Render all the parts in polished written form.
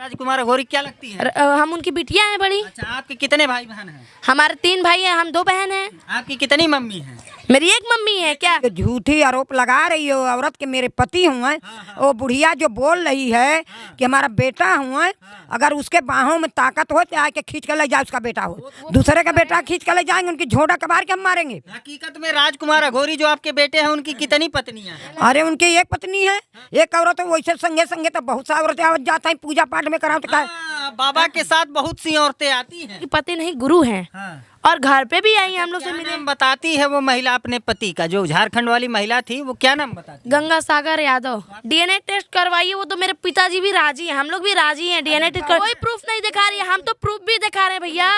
राजकुमार अघोरी क्या लगती है? हम उनकी बिटिया हैं बड़ी। अच्छा, आपके कितने भाई बहन हैं? हमारे 3 भाई हैं, हम 2 बहन हैं। आपकी कितनी मम्मी है? मेरी एक मम्मी है। क्या झूठी आरोप लगा रही हो औरत के मेरे पति हुए। वो बुढ़िया जो बोल रही है कि हमारा बेटा हुए, अगर उसके बाहों में ताकत हो तो आके खींच कर ले जाए। उसका बेटा हो, दूसरे का बेटा खींच कर ले जाएंगे, उनकी झोड़ा कबार के हम मारेंगे। हकीकत में राजकुमार अघोरी जो आपके बेटे हैं उनकी कितनी पत्नियां हैं? अरे उनकी एक पत्नी है, एक औरत है। वैसे संगे संगे तो बहुत सा औरतें आवत जाता है पूजा पाठ में कराओ तो क्या। बाबा के साथ बहुत सी औरतें आती हैं। पति नहीं गुरु हैं। और घर पे भी आई हम लोग से मिले। नाम बताती है वो महिला अपने पति का, जो झारखंड वाली महिला थी, वो क्या नाम बताती? गंगा सागर यादव। डीएनए टेस्ट करवाइए। वो तो मेरे पिताजी भी राजी हैं, हम लोग भी राजी हैं। डीएनए टेस्ट कोई प्रूफ नहीं दिखा रही है। हम तो प्रूफ भी दिखा रहे हैं भैया,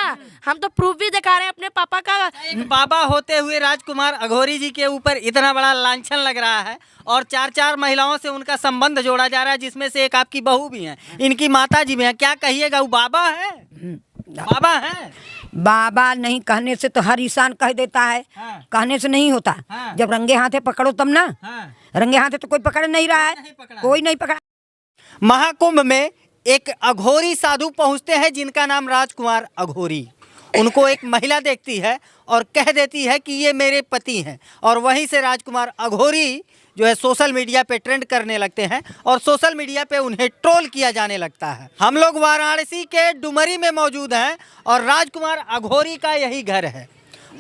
हम तो प्रूफ भी दिखा रहे हैं अपने पापा का। एक बाबा होते हुए राजकुमार अघोरी जी के ऊपर इतना बड़ा लांछन लग रहा है और 4 महिलाओं से उनका संबंध जोड़ा जा रहा है, जिसमें से एक आपकी बहू भी है, इनकी माता जी भी है। क्या कहिएगा, वो बाबा है? बाबा है? बाबा नहीं कहने से तो हर इंसान कह देता है। कहने से नहीं होता। जब रंगे हाथे पकड़ो तब ना। रंगे हाथे तो कोई पकड़ नहीं रहा है, कोई नहीं पकड़ा। महाकुंभ में एक अघोरी साधु पहुंचते हैं जिनका नाम राजकुमार अघोरी। उनको एक महिला देखती है और कह देती है कि ये मेरे पति हैं, और वहीं से राजकुमार अघोरी जो है सोशल मीडिया पे ट्रेंड करने लगते हैं और सोशल मीडिया पे उन्हें ट्रोल किया जाने लगता है। हम लोग वाराणसी के डुमरी में मौजूद हैं और राजकुमार अघोरी का यही घर है,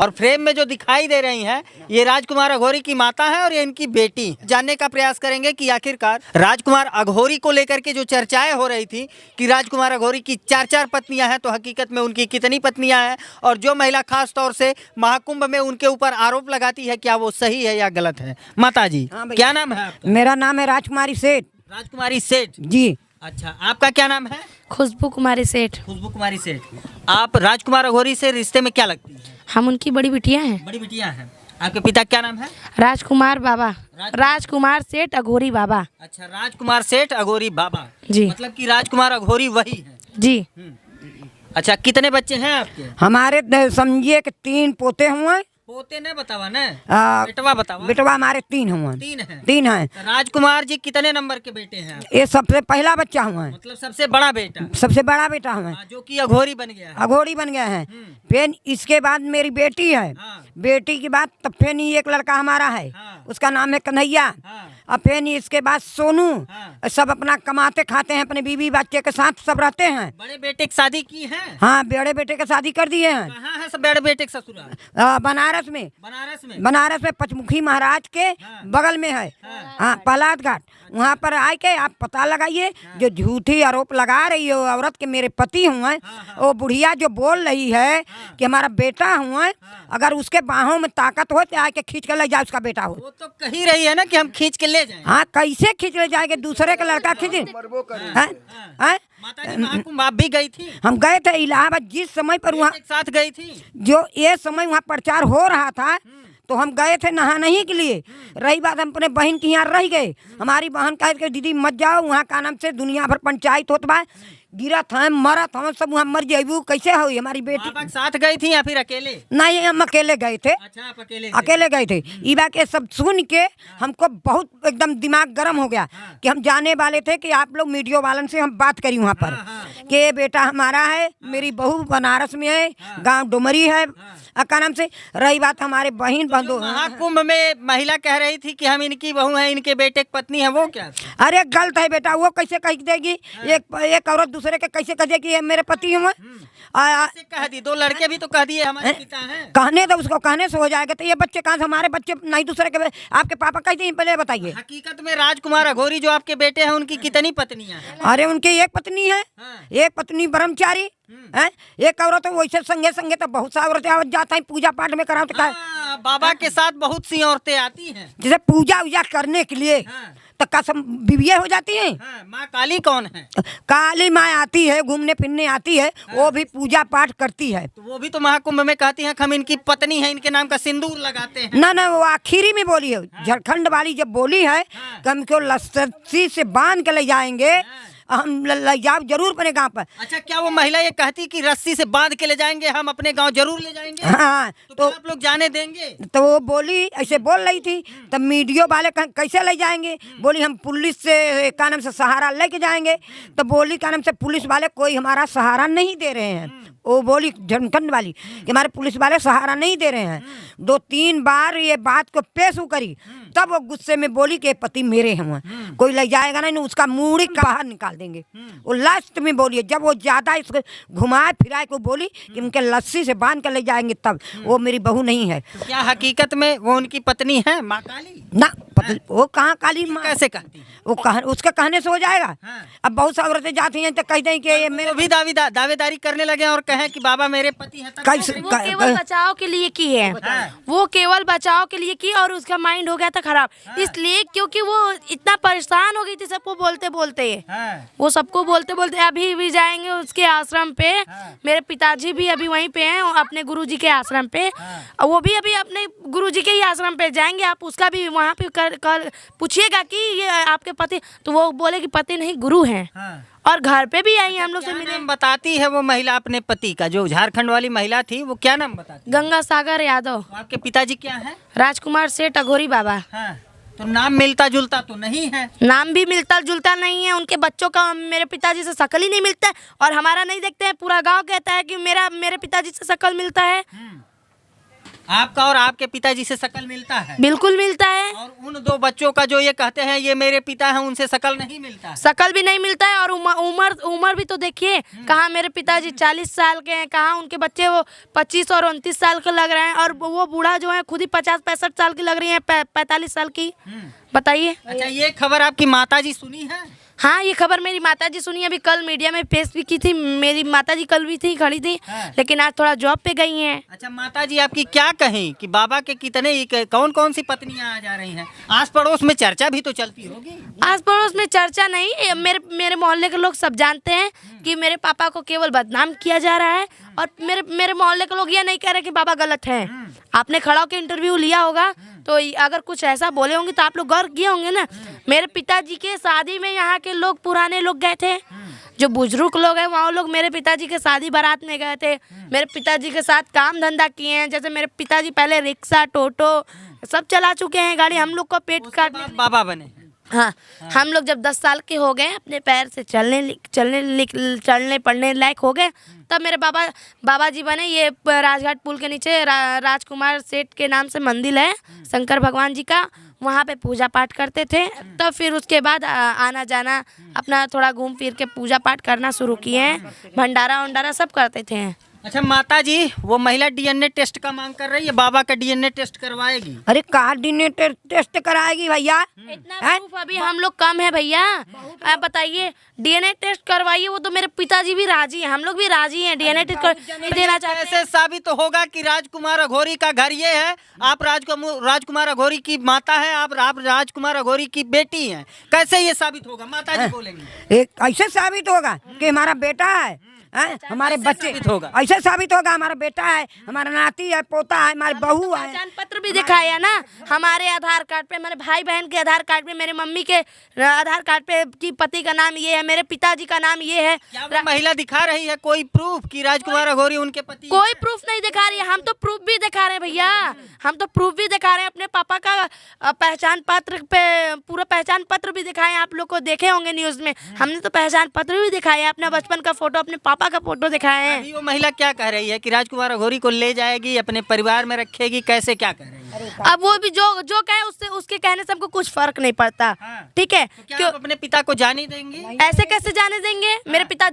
और फ्रेम में जो दिखाई दे रही हैं ये राजकुमार अघोरी की माता है और ये इनकी बेटी है। जानने का प्रयास करेंगे कि आखिरकार राजकुमार अघोरी को लेकर के जो चर्चाएं हो रही थी कि राजकुमार अघोरी की 4 पत्नियां हैं, तो हकीकत में उनकी कितनी पत्नियां हैं, और जो महिला खास तौर से महाकुंभ में उनके ऊपर आरोप लगाती है, क्या वो सही है या गलत है? माता जी, क्या नाम है आपका? मेरा नाम है राजकुमारी सेठ। राजकुमारी सेठ जी। अच्छा, आपका क्या नाम है? खुशबू कुमारी सेठ। खुशबू कुमारी सेठ। आप राजकुमार अघोरी से रिश्ते में क्या लगती है? हम उनकी बड़ी बिटिया हैं। बड़ी बिटिया हैं। आपके पिता क्या नाम है? राजकुमार बाबा। राजकुमार सेठ अघोरी बाबा। अच्छा, राजकुमार सेठ अघोरी बाबा जी। मतलब कि राजकुमार अघोरी वही है जी। अच्छा, कितने बच्चे हैं आपके? हमारे समझिए कि 3 पोते हुए। पोते ने बतावा ना, आ, बेटवा बतावा। बेटवा हमारे 3 हुए। 3 हैं। तो राजकुमार जी कितने नंबर के बेटे हैं? ये सबसे पहला बच्चा हुआ है, मतलब सबसे बड़ा बेटा, सबसे बड़ा बेटा हुआ है, जो कि अघोरी बन गया है। अघोरी बन गया है। फिर इसके बाद मेरी बेटी है। बेटी के बाद तब फिर एक लड़का हमारा है, उसका नाम है कन्हैया। और फिर इसके बाद सोनू। सब अपना कमाते खाते हैं, अपने बीवी बच्चे के साथ सब रहते हैं। बड़े बेटे की शादी की है? हाँ, बड़े बेटे की शादी कर दिए हैं। कहाँ है सब बड़े बेटे का ससुराल? बनारस में। बनारस में पंचमुखी महाराज के बगल में है। हाँ, पलाद घाट। वहाँ पर आए के आप पता लगाइए। जो झूठी आरोप लगा रही हो औरत के मेरे पति हुए, वो बुढ़िया जो बोल रही है कि हमारा बेटा हुए, अगर उसके बाहों में ताकत हो तो आके खींच कर ले जाए। उसका बेटा हो, वो तो कही रही है ना कि हम खींच के ले जाएं। हाँ, कैसे खींच ले जाएंगे? दूसरे का लड़का खींचे। माता जी, महाकुंभ आप भी गई थी? हम गए थे इलाहाबाद। जिस समय पर वहाँ एक साथ गई थी, जो ये समय वहाँ प्रचार हो रहा था, तो हम गए थे नहाने के लिए। रही बात, हम अपने बहन के यहाँ रह गए। हमारी बहन कहे कि दीदी मत जाओ, वहाँ का नाम से दुनिया भर पंचायत होत बा, गिरत हम मरत हम सब वहाँ मर जाइबू, कैसे हुई? हमारी बेटी बाबा के साथ गई थी या फिर अकेले? नहीं, हम अकेले गए थे। अच्छा, आप अकेले गए थे। ई बात के सब सुन के हमको बहुत एकदम दिमाग गर्म हो गया कि हम जाने वाले थे कि आप लोग मीडिया वालन से हम बात करी वहाँ पर कि ये बेटा हमारा है, मेरी बहू बनारस में है, गांव डुमरी है। का नाम से रही बात, हमारे बहन बंधु महाकुंभ में महिला कह रही थी कि हम इनकी बहू हैं, इनके बेटे की पत्नी है, वो क्या? अरे गलत है बेटा, वो कैसे कह देगी? एक औरत दूसरे के कैसे कह देगी ये मेरे पति हुए? कह दी, 2 लड़के भी तो कह दिए हमारे पिता हैं। कहने तो उसको कहने से हो जाएगा, तो ये बच्चे कहाँ से? हमारे बच्चे नहीं, दूसरे के। आपके पापा कह दिए, पहले बताइए। हकीकत में राजकुमार अघोरी जो आपके बेटे हैं उनकी कितनी पत्नियां हैं? अरे उनकी एक पत्नी है। एक पत्नी ब्रह्मचारी है, एक औरत है। वैसे संगे संगे तो बहुत सा औरतें आवत जाता है पूजा पाठ में कराओ तो क्या। बाबा के साथ बहुत सी औरतें आती हैं, जैसे पूजा उजा करने के लिए। तो कसम बीवियाँ हो जाती हैं। माँ काली कौन है? काली माँ आती है, घूमने फिरने आती है, वो भी पूजा पाठ करती है। तो वो भी तो महाकुंभ में कहती हैं हम इनकी पत्नी है, इनके नाम का सिंदूर लगाते हैं। ना, वो आखिरी में बोली है। झारखंड वाली जब बोली है कि हमको लस्सी से बांध के ले जाएंगे हम ले जाओ जरूर अपने गाँव पर। अच्छा, क्या वो महिला ये कहती कि रस्सी से बांध के ले जाएंगे, हम अपने गांव जरूर ले जाएंगे? हाँ, तो आप लोग जाने देंगे? तो वो बोली ऐसे बोल रही थी, तब मीडिया वाले कैसे ले जाएंगे? बोली हम पुलिस से का नाम से सहारा लेके जाएंगे। तो बोली का नाम से पुलिस वाले कोई हमारा सहारा नहीं दे रहे हैं। वो बोली झमखंड वाली कि हमारे पुलिस वाले सहारा नहीं दे रहे हैं। 2-3 बार ये बात को पेश करी, तब वो गुस्से में बोली कि पति मेरे हैं, कोई ले जाएगा नहीं, उसका मूड़ी बाहर निकाल देंगे। वो लास्ट में बोली, जब वो ज्यादा इसको घुमाए फिराए को बोली कि उनके लस्सी से बांध कर ले जाएंगे, तब वो मेरी बहू नहीं है। तो क्या हकीकत में वो उनकी पत्नी है, माँ काली? ना, वो कहाँ काली माँ? कैसे कहती है? वो उसके कहने से हो जाएगा? हाँ। अब बहुत सी औरतें जाती हैं तो कह दें कि ये मेरे भी दावेदारी करने लगे और कहें कि बाबा मेरे पति हैं, कैसे वो केवल बचाव के लिए की है, वो केवल बचाव के लिए की, और उसका माइंड हो गया था खराब, इसलिए क्योंकि वो इतना परेशान हो गई थी सबको बोलते बोलते। वो सबको बोलते बोलते अभी भी जाएंगे उसके आश्रम पे। मेरे पिताजी भी अभी वहीं पे हैं अपने गुरुजी के आश्रम पे, वो भी अभी अपने गुरुजी के ही आश्रम पे जाएंगे। आप उसका भी वहाँ पे कल पूछिएगा कि ये आपके पति, तो वो बोले कि पति नहीं गुरु हैं। और घर पे भी आई हम लोग से मिले। बताती है वो महिला अपने पति का, जो झारखंड वाली महिला थी, वो क्या नाम बताती? गंगा सागर यादव। आपके पिताजी क्या है? राजकुमार सेठ अघोरी बाबा। तो नाम मिलता जुलता तो नहीं है? नाम भी मिलता जुलता नहीं है, उनके बच्चों का मेरे पिताजी से शकल ही नहीं मिलता है, और हमारा नहीं देखते हैं। पूरा गांव कहता है कि मेरे पिताजी से शकल मिलता है। आपका और आपके पिताजी से शकल मिलता है? बिल्कुल मिलता है। और उन 2 बच्चों का जो ये कहते हैं ये मेरे पिता हैं, उनसे शकल नहीं मिलता? शकल भी नहीं मिलता है, और उम्र भी तो देखिए, कहाँ मेरे पिताजी 40 साल के हैं, कहाँ उनके बच्चे वो 25 और 29 साल के लग रहे हैं, और वो बूढ़ा जो है खुद ही 50-65 साल की लग रही है, 45 साल की। बताइए। अच्छा, ये खबर आपकी माताजी सुनी है? हाँ, ये खबर मेरी माताजी सुनी, अभी कल मीडिया में पेश भी की थी। मेरी माताजी कल भी थी, खड़ी थी, लेकिन आज थोड़ा जॉब पे गई हैं। अच्छा, माताजी आपकी क्या कहीं कि बाबा के कितने कौन कौन सी पत्नियां आ जा रही हैं? आस पड़ोस में चर्चा भी तो चलती होगी। आस पड़ोस में चर्चा नहीं, मेरे मोहल्ले के लोग सब जानते हैं कि मेरे पापा को केवल बदनाम किया जा रहा है, और मेरे मोहल्ले के लोग ये नहीं कह रहे कि बाबा गलत है। आपने खड़ा होकर इंटरव्यू लिया होगा, तो अगर कुछ ऐसा बोले होंगे तो आप लोग गौर किए होंगे ना। मेरे पिताजी के शादी में यहाँ के लोग, पुराने लोग गए थे, जो बुजुर्ग लोग हैं वहाँ लोग मेरे पिताजी के शादी बारात में गए थे, मेरे पिताजी के साथ काम धंधा किए हैं। जैसे मेरे पिताजी पहले रिक्शा, टोटो सब चला चुके हैं गाड़ी, हम लोग को पेट काटने बाबा बने। हाँ, हम लोग जब 10 साल के हो गए, अपने पैर से चलने पढ़ने लायक हो गए, तब मेरे बाबा जी बने। ये राजघाट पुल के नीचे राजकुमार सेठ के नाम से मंदिर है शंकर भगवान जी का, वहाँ पे पूजा पाठ करते थे। तब फिर उसके बाद आना जाना अपना थोड़ा घूम फिर के पूजा पाठ करना शुरू किए हैं, भंडारा वंडारा सब करते थे। अच्छा माताजी, वो महिला डीएनए टेस्ट का मांग कर रही है, बाबा का डीएनए टेस्ट करवाएगी? अरे कहाँ डीएनए टेस्ट कराएगी भैया? इतना प्रूफ अभी हम लोग कम है भैया। आप बताइए, डीएनए टेस्ट करवाइए, वो तो मेरे पिताजी भी राजी हैं, हम लोग भी राजी हैं, डीएनए टेस्ट देना चाहते हैं। ऐसे साबित तो होगा कि राजकुमार अघोरी का घर ये है, आप राजकुमार अघोरी की माता है, आप राजकुमार अघोरी की बेटी हैं, कैसे ये साबित होगा? माताजी बोलेंगे। एक ऐसे साबित होगा कि हमारा बेटा है, हमारे बच्चे होगा, ऐसे साबित होगा हमारा बेटा है, हमारा नाती है, पोता है, हमारी बहू है। पहचान पत्र भी दिखाया ना हमारे आधार कार्ड पे, मेरे भाई बहन के आधार कार्ड पे, मेरे मम्मी के आधार कार्ड पे कि पति का नाम ये है, मेरे पिताजी का नाम ये है। क्या वो महिला दिखा रही है कोई प्रूफ कि राजकुमार अघोरी उनके पति? कोई प्रूफ नहीं दिखा रही है, हम तो प्रूफ भी दिखा रहे हैं भैया, हम तो प्रूफ भी दिखा रहे हैं। अपने पापा का पहचान पत्र पे पूरा पहचान पत्र भी दिखाए, आप लोग को देखे होंगे न्यूज में, हमने तो पहचान पत्र भी दिखाया, अपना बचपन का फोटो, अपने पापा का फोटो दिखाए हैं। अभी वो महिला क्या कह रही है कि राजकुमार अघोरी को ले जाएगी, अपने परिवार में रखेगी, कैसे क्या कह रही है? अब वो भी जो कहे उससे, उसके कहने से हमको कुछ फर्क नहीं पड़ता। ठीक है, तो क्या आप अपने पिता को जाने देंगे? ऐसे कैसे जाने देंगे? मेरे पिता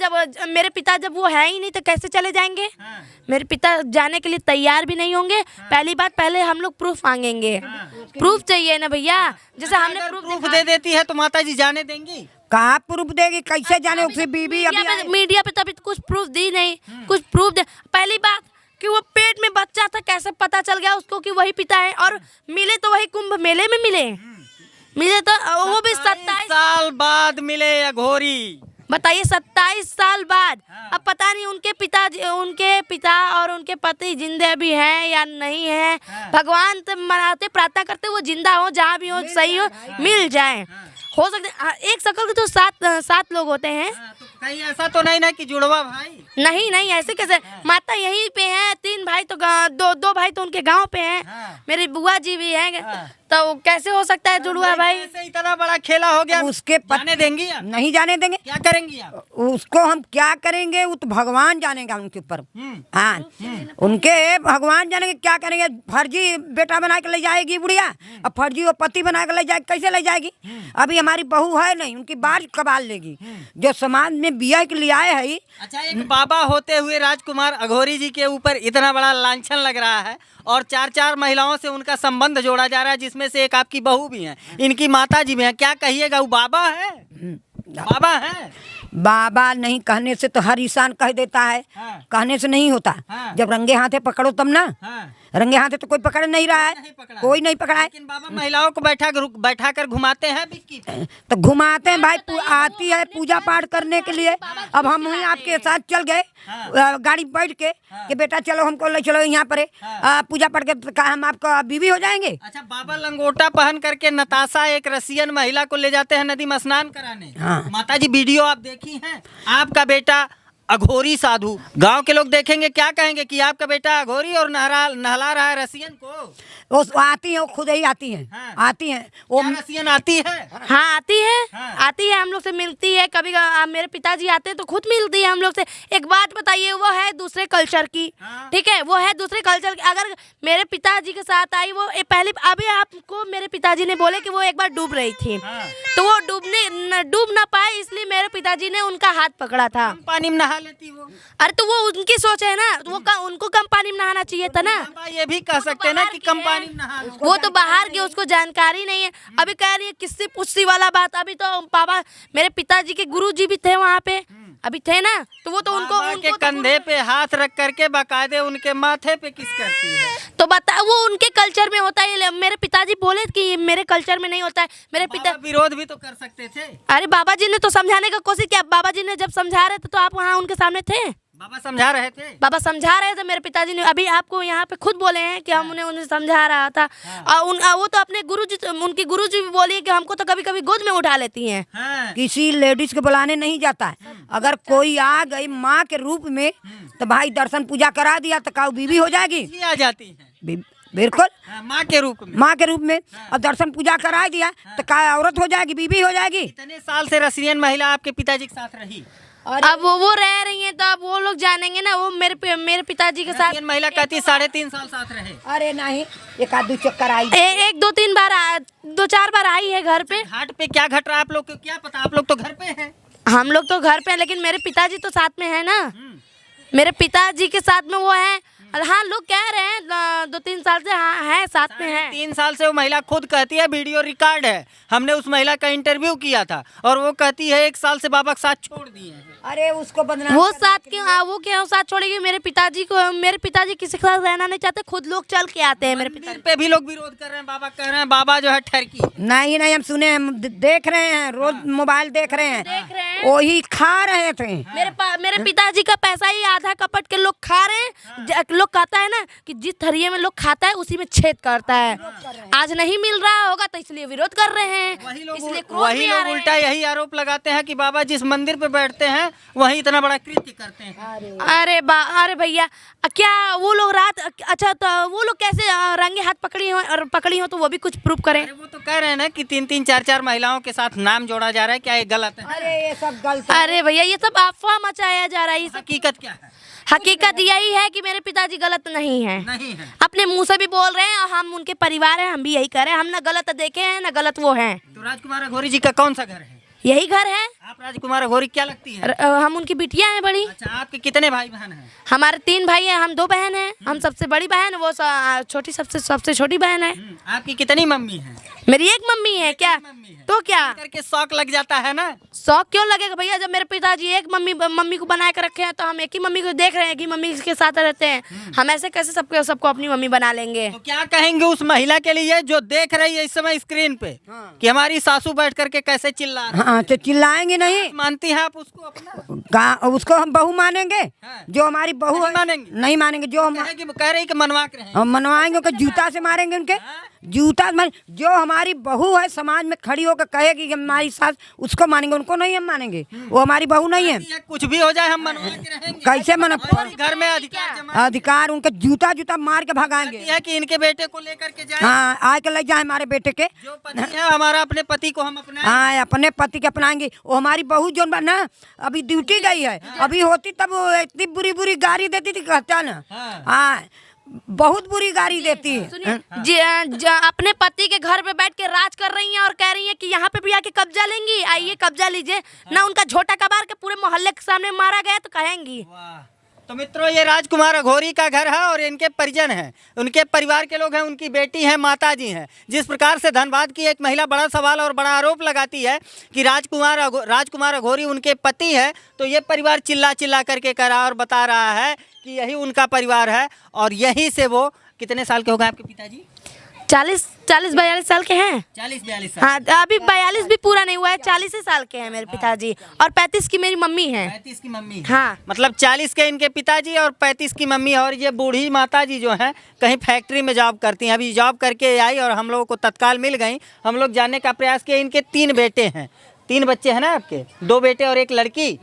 जब वो है ही नहीं तो कैसे चले जाएंगे? मेरे पिता जाने के लिए तैयार भी नहीं होंगे। पहली बात, पहले हम लोग प्रूफ मांगेंगे, प्रूफ चाहिए ना भैया। जैसे हमने प्रूफ दे देती है तो माताजी जाने देंगी? कहाँ प्रूफ देगी, कैसे जाने? उसकी बीबी मीडिया पे तभी कुछ प्रूफ दी नहीं, कुछ प्रूफ दे। पहली बात कि वो पेट में बच्चा था, कैसे पता चल गया उसको कि वही पिता है? और मिले तो वही कुंभ मेले में मिले तो वो भी 27 साल बाद मिले अघोरी। बताइए, 27 साल बाद। अब पता नहीं उनके पिता और उनके पति जिंदे भी हैं या नहीं हैं। भगवान तो मनाते प्रार्थना करते वो जिंदा हो, जहाँ भी हो सही हो, मिल जाए। हो सकते हाँ, एक शक्ल के तो सात लोग होते हैं। तो कहीं ऐसा तो नहीं ना कि जुड़वा भाई? नहीं नहीं, ऐसे कैसे, माता यहीं पे है, 3 भाई तो दो भाई तो उनके गांव पे हैं। हाँ। मेरी बुआ जी भी हैं, तो कैसे हो सकता है जुड़वा भाई? ऐसे इतना बड़ा खेला हो गया, उसके जाने देंगी आप? नहीं जाने देंगे। क्या करेंगी आप? उसको हम क्या करेंगे वो तो भगवान जानेगा उनके ऊपर। हाँ, उनके भगवान जानेंगे क्या करेंगे। फर्जी बेटा बना के ले जाएगी बुढ़िया, अब फर्जी वो पति बना के ले जाएगी, कैसे ले जाएगी? अभी हमारी बहू है नहीं, उनकी बात कबाल लेगी। जो समाज में बिया के लिए आए है। अच्छा, एक बाबा होते हुए राजकुमार अघोरी जी के ऊपर इतना बड़ा लांछन लग रहा है और 4 महिलाओं से उनका संबंध जोड़ा जा रहा है, जिसमें से एक आपकी बहू भी है, इनकी माता जी भी है। क्या कहिएगा, वो बाबा है? बाबा है? बाबा नहीं कहने से तो हर इंसान कह देता है। हाँ। कहने से नहीं होता। हाँ। जब रंगे हाथे पकड़ो तब ना। हाँ। रंगे हाथे तो कोई पकड़ नहीं रहा है, कोई नहीं पकड़ा है। लेकिन बाबा महिलाओं को बैठा कर घुमाते हैं बिक्की पे। तो घुमाते हैं भाई, आती है पूजा पाठ करने के लिए। अब हम वहीं आपके साथ चल गए गाड़ी बैठ के कि बेटा चलो हमको ले चलो यहाँ पर पूजा पाठ के, कहा हम आपका बीवी हो जाएंगे। अच्छा, बाबा लंगोटा पहन करके नताशा एक रसियन महिला को ले जाते हैं नदी में स्नान कराने। हाँ। माता जी वीडियो आप देखी हैं? आपका बेटा अघोरी साधु, गांव के लोग देखेंगे क्या कहेंगे कि आपका बेटा अघोरी और नहला रहा है रसियन को। वो आती है, वो खुद ही आती हैं। हाँ। आती हैं वो। क्या रसियन आती है? हाँ आती है। हाँ। आती है, हम लोग से मिलती है। कभी मेरे पिताजी आते हैं तो खुद मिलती है हम लोग से। एक बात बताइए, वो है दूसरे कल्चर की, हाँ। ठीक है, वो है दूसरे कल्चर की। अगर मेरे पिताजी के साथ आई वो पहले, अभी आपको मेरे पिताजी ने बोले कि वो एक बार डूब रही थी। हाँ। तो वो डूब ना पाए, इसलिए मेरे पिताजी ने उनका हाथ पकड़ा था। कम पानी में नहा लेती वो। अरे तो वो उनकी सोच है ना, तो वो उनको कम पानी में नहाना चाहिए था ना। बाबा ये भी कह सकते हैं ना कि कम पानी में नहा लो। वो तो बाहर के, उसको जानकारी नहीं है। अभी कह रही है किससे पुस्सी वाला बात। अभी तो पापा मेरे पिताजी के गुरुजी भी थे वहाँ पे, अभी थे ना, तो वो तो बाबा के कंधे पे हाथ रख करके बाकायदे उनके माथे पे किस करती है। तो बता, वो उनके कल्चर में होता है। मेरे पिताजी बोले कि मेरे कल्चर में नहीं होता है। मेरे पिता विरोध भी तो कर सकते थे। अरे बाबा जी ने तो समझाने का कोशिश किया। बाबा जी ने जब समझा रहे थे तो आप वहाँ उनके सामने थे। बाबा समझा रहे थे। बाबा समझा रहे थे, मेरे पिताजी ने अभी आपको यहाँ पे खुद बोले हैं कि हम उन्हें समझा रहा था। और वो तो अपने गुरुजी, उनकी गुरुजी भी बोली कि हमको तो कभी कभी गोद में उठा लेती हैं। हाँ। किसी लेडीज को बुलाने नहीं जाता है। अगर कोई आ गई माँ के रूप में तो भाई दर्शन पूजा करा दिया तो का बीवी हो जाएगी। ये आ जाती है बिल्कुल माँ के रूप में। माँ के रूप में और दर्शन पूजा करा दिया तो का औरत हो जाएगी, बीवी हो जाएगी। इतने साल से रसियन महिला आपके पिताजी के साथ रही। अब वो रह रही हैं तो अब वो लोग जानेंगे ना। वो मेरे पिताजी के साथ रसियन महिला कहती 3.5 साल साथ रहे। अरे नहीं, एक आध 2 चक्कर आई। एक 2-3 बार 2-4 बार आई है घर पे। घाट पे क्या घट रहा है आप लोग को क्या पता? आप लोग तो घर पे हैं। हम लोग तो घर पे हैं, लेकिन मेरे पिताजी तो साथ में है ना। मेरे पिताजी के साथ में वो है। हाँ, लोग कह रहे हैं 2-3 साल से हाँ है, साथ में है। 3 साल से वो महिला खुद कहती है, वीडियो रिकॉर्ड है, हमने उस महिला का इंटरव्यू किया था और वो कहती है 1 साल से बाबा के साथ छोड़ दिए हैं। अरे उसको बदनाम वो साथ क्यों, वो क्यों साथ छोड़ेगी? मेरे पिताजी किसी के साथ रहना नहीं चाहते, खुद लोग चल के आते हैं। मेरे पिताजी पे भी लोग विरोध कर रहे हैं। बाबा कह रहे हैं बाबा जो है ठरकी। नहीं नहीं, हम सुने हैं, देख रहे हैं, रोज मोबाइल देख रहे हैं, वही खा रहे थे। मेरे पिताजी का पैसा ही आधा कपट के लोग खा रहे हैं। लोग कहता है ना कि जिस थरिये में लोग खाता है उसी में छेद करता है। आज नहीं मिल रहा होगा तो इसलिए विरोध कर रहे हैं। वही लोग उल्टा यही आरोप लगाते हैं कि बाबा जिस मंदिर पे बैठते हैं वही इतना बड़ा कृत्य करते हैं। अरे भैया, क्या वो लोग रात, अच्छा तो वो लोग कैसे रंगे हाथ पकड़ी हो तो वो भी कुछ प्रूफ करें। वो तो कह रहे हैं ना कि 3-3 4-4 महिलाओं के साथ नाम जोड़ा जा रहा है। क्या ये गलत है? अरे ये सब गलत। अरे भैया, ये सब अफवाह मचाया जा रहा है। हकीकत क्या है? हकीकत यही है कि मेरे पिताजी गलत नहीं है। अपने मुंह से भी बोल रहे हैं और हम उनके परिवार हैं, हम भी यही कर रहे हैं। हम ना गलत देखे हैं ना गलत वो हैं। तो राजकुमार अघोरी जी का कौन सा घर है? यही घर है। आप राजकुमार अघोरी क्या लगती है? हम उनकी बिटिया हैं बड़ी। अच्छा, आपके कितने भाई बहन हैं? हमारे 3 भाई हैं, हम 2 बहन हैं। हम सबसे बड़ी बहन, वो छोटी सबसे छोटी बहन है। आपकी कितनी मम्मी है? मेरी एक मम्मी है। क्या मम्मी है। तो क्या करके शौक लग जाता है ना? शौक क्यों लगेगा भैया? जब मेरे पिताजी एक मम्मी को बना के रखे हैं तो हम एक ही मम्मी को देख रहे हैं कि मम्मी के साथ रहते हैं। हम ऐसे कैसे सबको अपनी मम्मी बना लेंगे? तो क्या कहेंगे उस महिला के लिए जो देख रही है इस समय स्क्रीन पे कि हमारी सासू बैठ करके कैसे चिल्ला रही है? हाँ, तो चिल्लाएंगे नहीं। मानती हैं आप उसको अपना? उसको हम बहू मानेंगे? हाँ। जो हमारी बहू है मानेंगे? नहीं मानेंगे। जो हम कह रही कि मनवा के रहे हम मनवाएंगे, उनके जूता से मारेंगे, उनके जूता जो हमारी बहू है समाज में खड़ी होकर कहेगी कि हमारी सास, उसको मानेंगे, उनको नहीं हम मानेंगे। वो हमारी बहू नहीं है। कुछ भी हो जाए हम मनवा के रहेंगे। कैसे मन घर में अधिकार उनके जूता जूता मार के भगाएंगे है कि इनके बेटे को लेकर के जाए। हाँ, आए के ले जाए हमारे बेटे के। जो पति है हमारा, अपने पति को हम अपना। हाँ, अपने पति के अपनाएंगे। वो हमारी बहू जो ना अभी ड्यूटी गई है, अभी होती तब वो इतनी बुरी बुरी गाड़ी देती थी, कहता ना। हाँ, बहुत बुरी गाड़ी देती है। अपने पति के घर पे बैठ के राज कर रही हैं और कह रही हैं कि यहाँ पे भी आके कब्जा लेंगी, आइए कब्जा लीजिए ना। उनका झोटा कबार के पूरे मोहल्ले के सामने मारा गया तो कहेंगी। तो मित्रों, ये राजकुमार अघोरी का घर है और इनके परिजन हैं, उनके परिवार के लोग हैं, उनकी बेटी है, माताजी हैं। जिस प्रकार से धनबाद की एक महिला बड़ा सवाल और बड़ा आरोप लगाती है कि राजकुमार अघोरी उनके पति है, तो ये परिवार चिल्ला चिल्ला करके करा और बता रहा है कि यही उनका परिवार है। और यहीं से वो, कितने साल के हो गए आपके पिताजी? 40-42 साल के हैं। 40-42 साल। हाँ, अभी 42 भी पूरा नहीं हुआ है, 40 ही साल के हैं मेरे पिताजी और 35 की मेरी मम्मी है। 35 की मम्मी। हाँ, मतलब 40 के इनके पिताजी और 35 की मम्मी। और ये बूढ़ी माताजी जो हैं कहीं फैक्ट्री में जॉब करती हैं, अभी जॉब करके आई और हम लोगों को तत्काल मिल गई। हम लोग जानने का प्रयास किए। इनके 3 बेटे हैं, 3 बच्चे हैं ना आपके? 2 बेटे और 1 लड़की।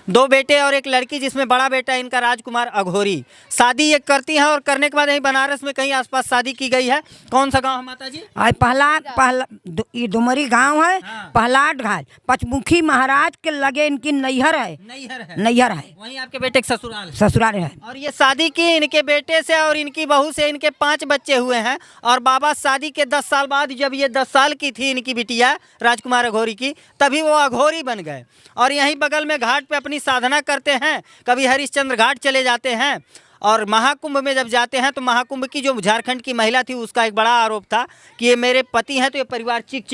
2 बेटे और 1 लड़की, जिसमें बड़ा बेटा इनका राजकुमार अघोरी। शादी ये करती हैं और करने के बाद यहीं बनारस में कहीं आसपास शादी की गई है। कौन सा गांव है माता जी? पहला ये डुमरी गांव है। हाँ। पहलाट घाट पचमुखी महाराज के लगे इनकी नैहर है। नैहर है। वहीं आपके बेटे का ससुराल है। ससुराल है। और ये शादी की इनके बेटे से और इनकी बहू से इनके 5 बच्चे हुए हैं। और बाबा शादी के 10 साल बाद, जब ये 10 साल की थी इनकी बिटिया राजकुमार अघोरी की, तभी वो अघोरी बन गए और यहीं बगल में घाट पे अपनी साधना करते हैं। कभी हरिश्चंद्र घाट चले जाते हैं और महाकुंभ में जब जाते हैं तो महाकुंभ की जो झारखंड की महिला थी, उसका एक बड़ा आरोप था कि ये मेरे पति हैं। तो ये परिवार चीख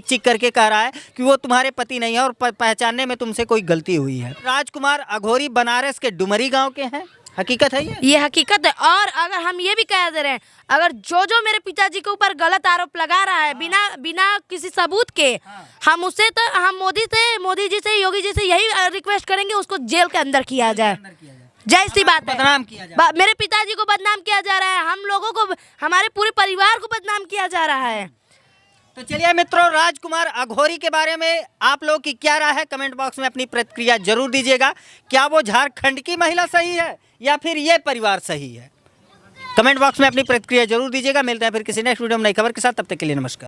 चीख करके कह रहा है कि वो तुम्हारे पति नहीं है और पहचानने में तुमसे कोई गलती हुई है। राजकुमार अघोरी बनारस के डुमरी गाँव के हैं। हकीकत है ये हकीकत है। और अगर हम ये भी कह दे रहे हैं, अगर जो मेरे पिताजी के ऊपर गलत आरोप लगा रहा है बिना किसी सबूत के, हम मोदी जी से, योगी जी से यही रिक्वेस्ट करेंगे उसको जेल के अंदर किया जाए। जैसी बात है, बदनाम किया जा रहा है। मेरे पिताजी को बदनाम किया जा रहा है, हम लोगों को, हमारे पूरे परिवार को बदनाम किया जा रहा है। तो चलिए मित्रों, राजकुमार अघोरी के बारे में आप लोगों की क्या राय है? कमेंट बॉक्स में अपनी प्रतिक्रिया जरूर दीजिएगा। क्या वो झारखंड की महिला सही है या फिर ये परिवार सही है? कमेंट बॉक्स में अपनी प्रतिक्रिया जरूर दीजिएगा। मिलते हैं फिर किसी नेक्स्ट वीडियो में नई खबर के साथ। तब तक के लिए नमस्कार।